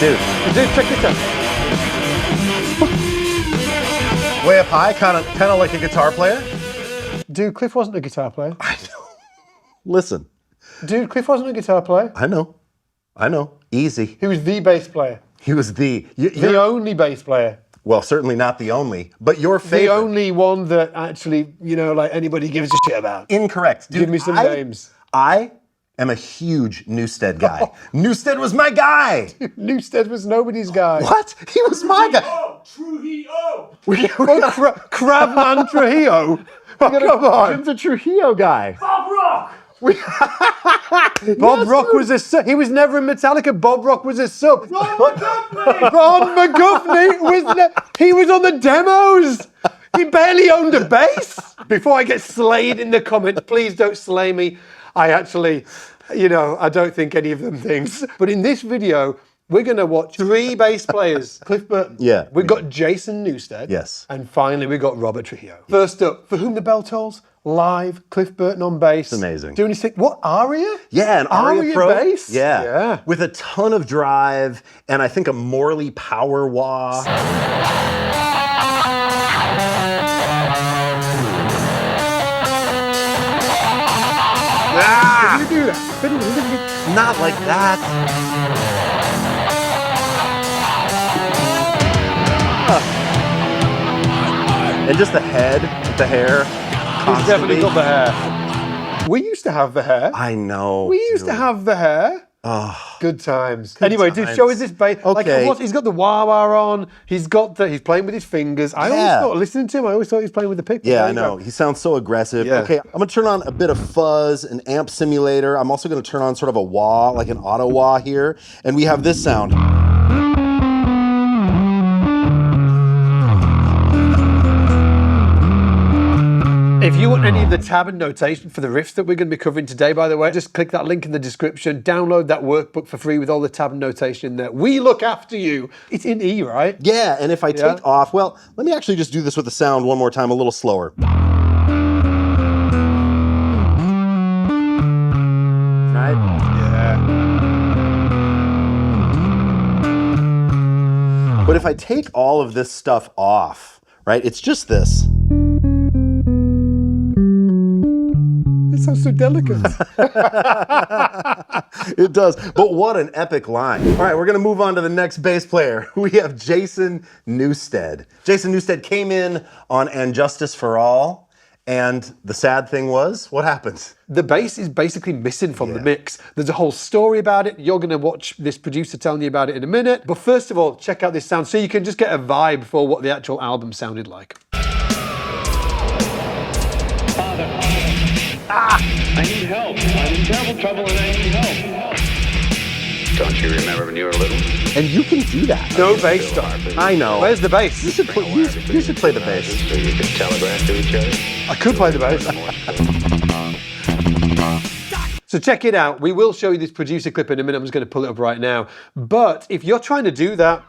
Dude, check this out. way up high, kind of like a guitar player. Dude, Cliff wasn't a guitar player. I know. Listen. Dude, Cliff wasn't a guitar player. I know. Easy. He was the bass player. He was the only bass player. Well, certainly not the only, but your favorite. The only one that actually, like anybody gives a shit about. Incorrect. Dude, Give me some names. I am a huge Newsted guy. Newsted was my guy. Newsted was nobody's guy. What? He was my guy. Trujillo! Crabman Trujillo. Come on. Jim's a Trujillo guy. Bob Rock! Bob Rock was a sub. He was never in Metallica. Bob Rock was a sub. Ron McGovney! Ron McGovney he was on the demos. He barely owned a bass. Before I get slayed in the comments, please don't slay me. I actually, I don't think any of them things. But in this video, we're going to watch 3 bass players. Cliff Burton. Yeah. We've got Jason Newsted. Yes. And finally, we got Robert Trujillo. First up, For Whom the Bell Tolls, live, Cliff Burton on bass. It's amazing. Doing his thing. What, aria? Yeah, an aria Pro. bass? Yeah. With a ton of drive and I think a Morley power wah. How do you do that? Not like that. And just the head, the hair. He's definitely got the hair. We used to have the hair. I know. We used to have the hair. Oh, good times. Anyway, dude, show us this bass. Okay. He's got the wah-wah on. He's playing with his fingers. I always thought, listening to him, I always thought he was playing with the pick. Yeah, I know. He sounds so aggressive. Yeah. Okay, I'm gonna turn on a bit of fuzz, an amp simulator. I'm also gonna turn on sort of a wah, like an auto wah here. And we have this sound. If you want any of the tab and notation for the riffs that we're going to be covering today, by the way, just click that link in the description, download that workbook for free with all the tab and notation in there. We look after you. It's in E, right? Yeah, and if I take off, well, let me actually just do this with the sound one more time, a little slower. Right? Yeah. But if I take all of this stuff off, right, it's just this. It sounds so delicate. It does, but what an epic line. All right, we're gonna move on to the next bass player. We have Jason Newsted. Jason Newsted came in on And Justice for All, and the sad thing was, what happened? The bass is basically missing from the mix. There's a whole story about it. You're gonna watch this producer telling you about it in a minute. But first of all, check out this sound so you can just get a vibe for what the actual album sounded like. I need help. I'm in terrible trouble and I need help. Don't you remember when you were little? And you can do that. No bass start. I know. Where's the bass? You should play the bass. So you can telegraph to each other? I could play the bass. So check it out. We will show you this producer clip in a minute. I'm just going to pull it up right now. But if you're trying to do that,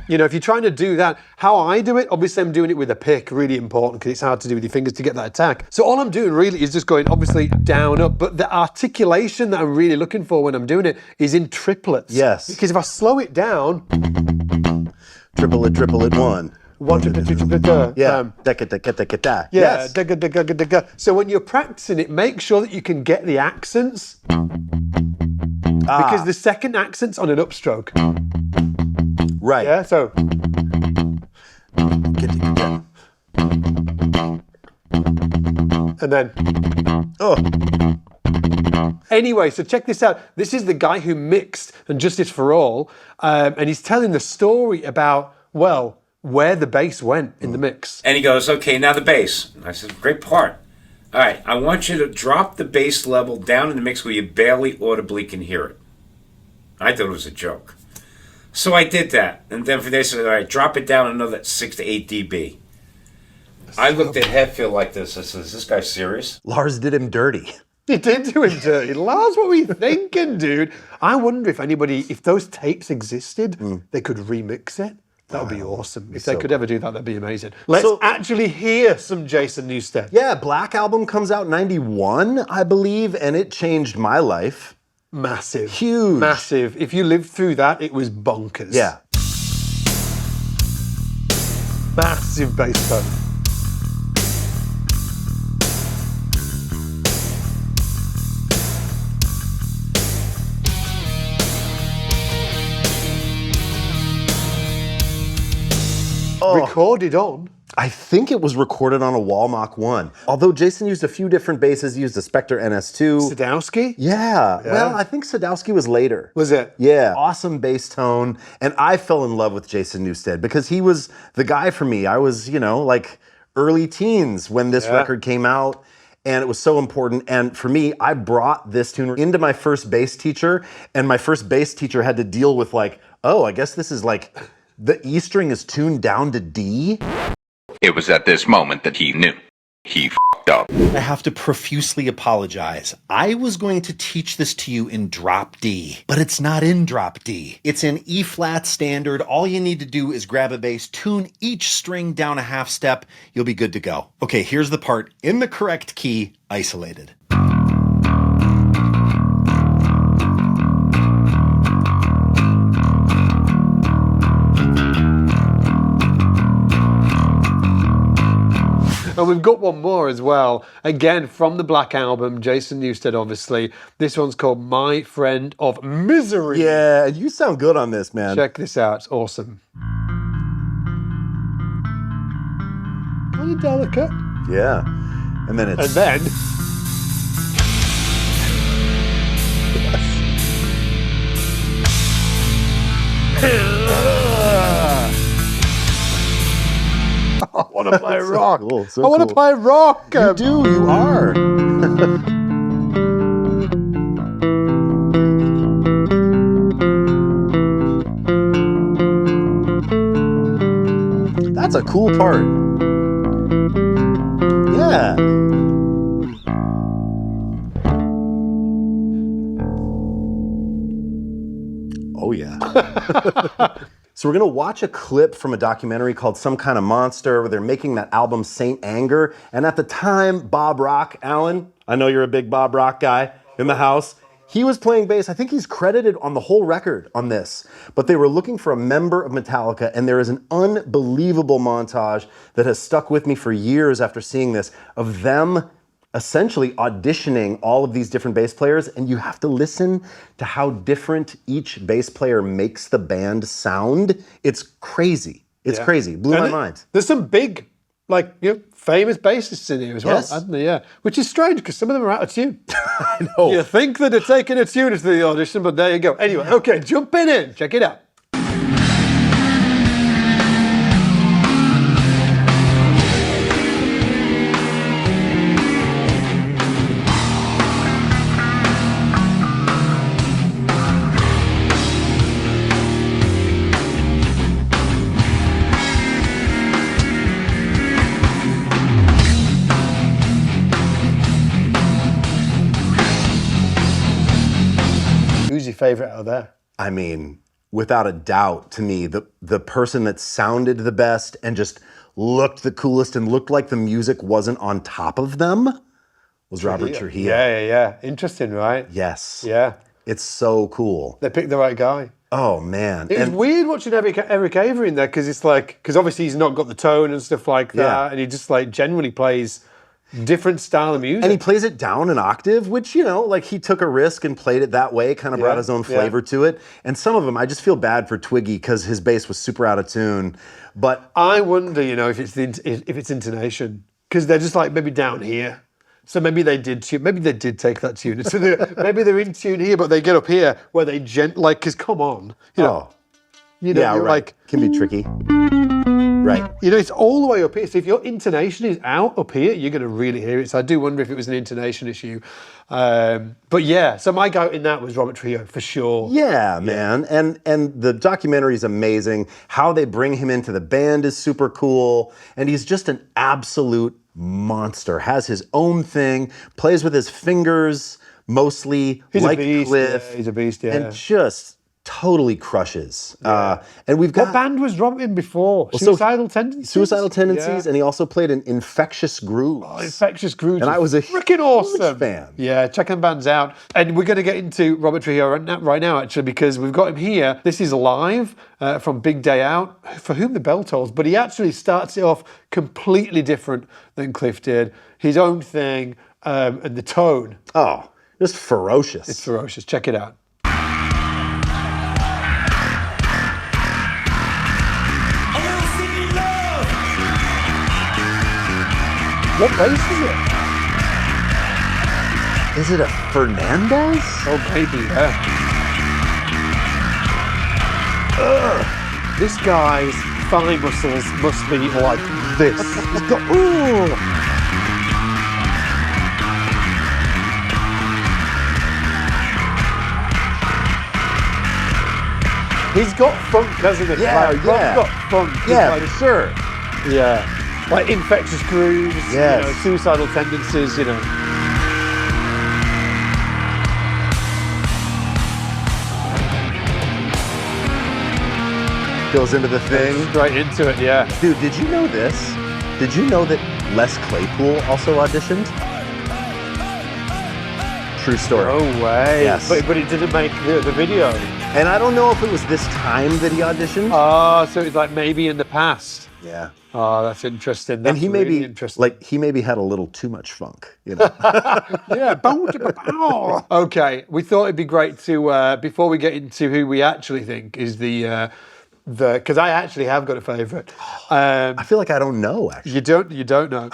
if you're trying to do that, how I do it, obviously I'm doing it with a pick, really important because it's hard to do with your fingers to get that attack. So all I'm doing really is just going obviously down, up, but the articulation that I'm really looking for when I'm doing it is in triplets. Yes. Because if I slow it down. Triplet, one. One, triplet, two, triplet, da. Yeah. Yeah. Yes. So when you're practicing it, make sure that you can get the accents. Because the second accent's on an upstroke. Right. Yeah, so. And then. Anyway, so check this out. This is the guy who mixed And Justice for All, and he's telling the story about, well, where the bass went in the mix. And he goes, okay, now the bass. And I said, great part. All right, I want you to drop the bass level down in the mix where you barely audibly can hear it. I thought it was a joke. So I did that. And then they said, all right, drop it down another 6 to 8 dB. I looked at Hetfield like this. I said, is this guy serious? Lars did him dirty. He did do him dirty. Lars, what were you thinking, dude? I wonder if those tapes existed, they could remix it. That would be awesome. If they could ever do that, that'd be amazing. Let's So- actually hear some Jason Newsted. Yeah, Black album comes out 91, I believe, and it changed my life. Massive. Huge. Massive. If you lived through that, it was bonkers. Yeah. Massive bass tone. Recorded on. I think it was recorded on a Wall Mach 1. Although Jason used a few different basses, he used a Spectre NS2. Sadowski? Yeah. Well, I think Sadowski was later. Was it? Yeah. Awesome bass tone. And I fell in love with Jason Newsted because he was the guy for me. I was, like early teens when this record came out. And it was so important. And for me, I brought this tune into my first bass teacher. And my first bass teacher had to deal with oh, I guess this is the E string is tuned down to D. It was at this moment that he knew. He f***ed up. I have to profusely apologize. I was going to teach this to you in drop D, but it's not in drop D. It's in E flat standard. All you need to do is grab a bass, tune each string down a half step. You'll be good to go. Okay, here's the part in the correct key, isolated. And we've got one more as well. Again, from the Black Album, Jason Newsted, obviously. This one's called My Friend of Misery. Yeah, you sound good on this, man. Check this out. It's awesome. Kind of delicate. Yeah. And then it's... And then... I want to play rock. Cool, so I want to cool. play rock. You do, you are. That's a cool part. Yeah. Oh, yeah. So we're going to watch a clip from a documentary called Some Kind of Monster, where they're making that album Saint Anger. And at the time, Bob Rock, Alan, I know you're a big Bob Rock guy in the house. He was playing bass. I think he's credited on the whole record on this. But they were looking for a member of Metallica, and there is an unbelievable montage that has stuck with me for years after seeing this, of them essentially auditioning all of these different bass players, and you have to listen to how different each bass player makes the band sound. It's crazy. It's crazy. Blew my mind. There's some big, famous bassists in here as well, Yes. hasn't there? Yeah. Which is strange because some of them are out of tune. I know. You think that they're taking a tune into the audition, but there you go. Anyway, okay, jump in. Check it out. Who's your favorite out there? I mean, without a doubt, to me, the person that sounded the best and just looked the coolest and looked like the music wasn't on top of them was Robert Trujillo. Yeah. Interesting, right? Yes. Yeah. It's so cool. They picked the right guy. Oh, man. It was weird watching Eric Avery in there because it's because obviously he's not got the tone and stuff like that, Yeah. and he just generally plays different style of music. And he plays it down an octave, which, he took a risk and played it that way, kind of brought his own flavor to it. And some of them, I just feel bad for Twiggy because his bass was super out of tune. But I wonder, if it's intonation because they're just maybe down here. So maybe they did take that tune. So maybe they're in tune here, but they get up here where they because come on, yeah, you're right. Can be tricky. Right. It's all the way up here. So if your intonation is out up here, you're going to really hear it. So I do wonder if it was an intonation issue. But yeah, so my go in that was Robert Trujillo for sure. Yeah, man. And the documentary is amazing. How they bring him into the band is super cool. And he's just an absolute monster. Has his own thing, plays with his fingers mostly, He's like a beast. Cliff. Yeah, he's a beast, yeah. And just totally crushes. And we've got What band was Rob in before? Suicidal Tendencies? Suicidal Tendencies, Yeah. and he also played in Infectious Grooves. Oh, Infectious Grooves. And I was a freaking awesome fan. Yeah, check them bands out. And we're going to get into Robert Trujillo right now, actually, because we've got him here. This is live from Big Day Out, For Whom the Bell Tolls. But he actually starts it off completely different than Cliff did. His own thing, and the tone. Oh, just ferocious. It's ferocious. Check it out. What bass is it? Is it a Fernandez? Oh, maybe, yeah. This guy's thigh muscles must be like this. He's got, ooh. He's got funk, hasn't he? Yeah, Rob's yeah. got funk. He's Yeah, like, for sure. yeah. Like Infectious Grooves, Yes. Suicidal Tendencies, Goes into the thing. Straight into it, yeah. Dude, did you know this? Did you know that Les Claypool also auditioned? True story. No way. Yes. But it didn't make the video. And I don't know if it was this time that he auditioned. Oh, so it's like maybe in the past. Yeah. Oh, that's interesting. That's And he really maybe interesting. he maybe had a little too much funk, you know. Yeah. Okay, we thought it'd be great to before we get into who we actually think is the because I actually have got a favourite. I feel like I don't know actually. You don't know.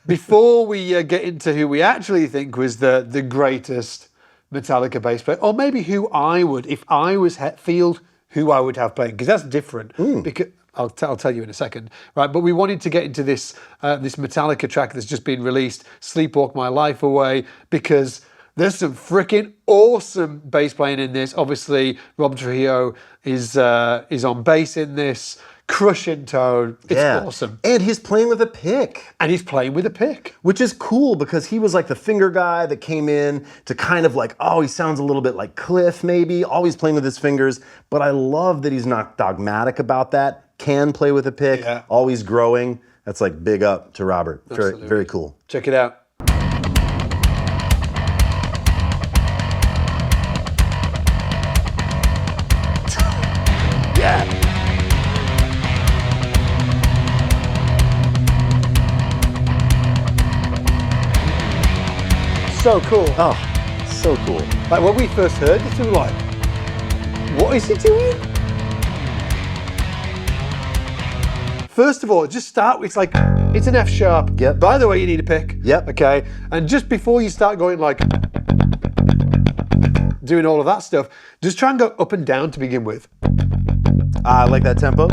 Before we get into who we actually think was the greatest Metallica bass player, or maybe who I would, if I was Hetfield, who I would have playing, because that's different. Because I'll tell you in a second, right? But we wanted to get into this this Metallica track that's just been released, "Sleepwalk My Life Away," because there's some freaking awesome bass playing in this. Obviously, Rob Trujillo is on bass in this, crushing tone. It's awesome. And he's playing with a pick. And he's playing with a pick. Which is cool because he was like the finger guy that came in to kind of like, oh, he sounds a little bit like Cliff maybe, always playing with his fingers. But I love that he's not dogmatic about that, can play with a pick, always growing. That's like big up to Robert. Very, very cool. Check it out. Yeah. So cool. Oh, so cool. Like when we first heard this, we were like, what is he doing? First of all, just start with, it's an F sharp. Yep. By the way, you need a pick. Yep. Okay. And just before you start going doing all of that stuff, just try and go up and down to begin with. I like that tempo.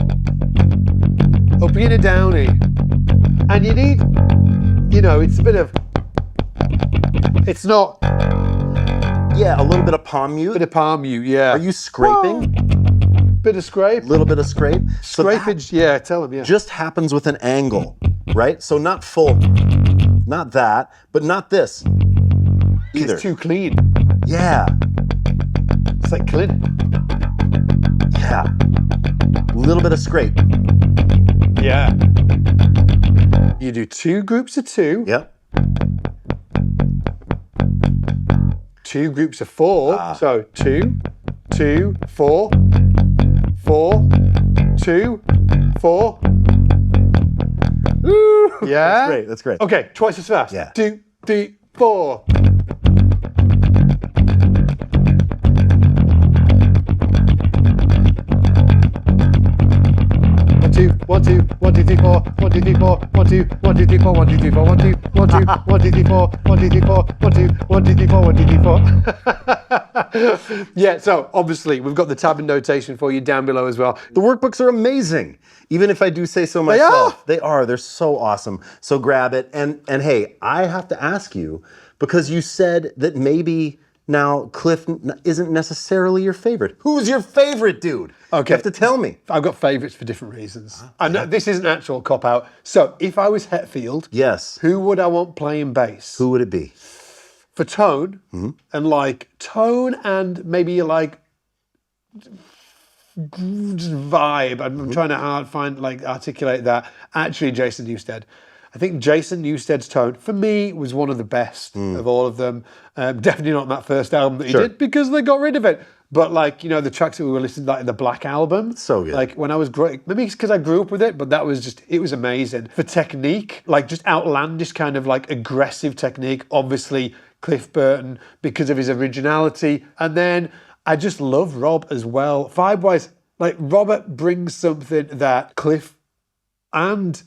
Uppy and a downy. And you need, it's a bit of, it's not. Yeah, a little bit of palm mute. Bit of palm mute, yeah. Are you scraping? Bit of scrape. Little bit of scrape. So Scrapage, yeah, tell him, yeah. just happens with an angle, right? So not full, not that, but not this either. It's too clean. Yeah, It's like clean. yeah. Little bit of scrape. Yeah. You do 2 groups of 2. Yep. 2 groups of 4. So 2, 2, 4, 4, 2, 4. Ooh, Yeah. That's great. That's great. Okay, twice as fast. Yeah. 2, 3, 4. One, two, 1, 2, 3, 4, 1, 2, 3, 4, 1, 2, 1, 2, 3, 4, 1, 2, 3, 4, 1, 2, 1, 2, 1, 2, 3, 4, 1, 2, 3, 4, 1, 2, 1, 2, 3, 4, 1, 2, 3, 4. Yeah, so obviously we've got the tab and notation for you down below as well. The workbooks are amazing. Even if I do say so myself. They are. They're so awesome. So grab it. And hey, I have to ask you, because you said that maybe now Cliff isn't necessarily your favorite. Who's your favorite, dude? Okay. You have to tell me. I've got favourites for different reasons. I know this is an actual cop-out. So if I was Hetfield, Yes. who would I want playing bass? Who would it be? for tone and like tone and maybe like just vibe. I'm trying to articulate that. Actually, Jason Newsted. I think Jason Newsted's tone, for me, was one of the best of all of them. Definitely not that first album that he did, because they got rid of it. But like, you know, the tracks that we were listening to, like the Black Album. So good. Like when I was growing, maybe it's because I grew up with it, but that was just, it was amazing. For technique, like just outlandish kind of like aggressive technique. Obviously, Cliff Burton, because of his originality. And then I just love Rob as well. Vibe-wise, like Robert brings something that Cliff and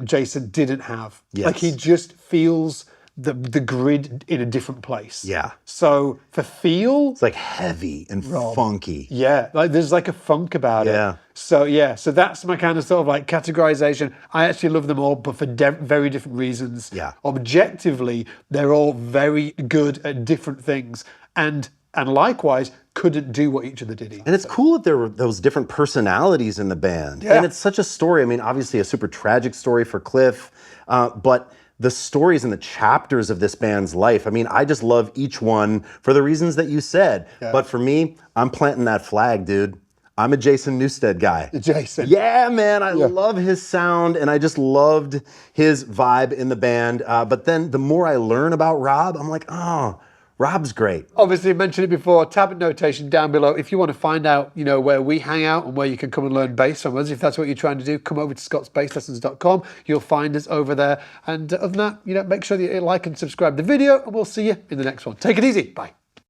Jason didn't have. Yes. Like he just feels the grid in a different place. Yeah. So for feel, It's like heavy and funky. yeah, like there's like a funk about Yeah. it. So that's my kind of sort of like categorization. I actually love them all, but for very different reasons. Yeah. Objectively, they're all very good at different things, and likewise couldn't do what each other did. And it's cool that there were those different personalities in the band. Yeah. And it's such a story. I mean, obviously a super tragic story for Cliff, but the stories and the chapters of this band's life, I mean, I just love each one for the reasons that you said. Yeah. But for me, I'm planting that flag, dude. I'm a Jason Newsted guy. Jason. Yeah, man, I love his sound, and I just loved his vibe in the band. But then the more I learn about Rob, I'm like, oh, Rob's great. Obviously, I mentioned it before, tab notation down below. If you want to find out, you know, where we hang out and where you can come and learn bass from us, if that's what you're trying to do, come over to scottsbasslessons.com. You'll find us over there. And other than that, you know, make sure that you like and subscribe the video, and we'll see you in the next one. Take it easy. Bye.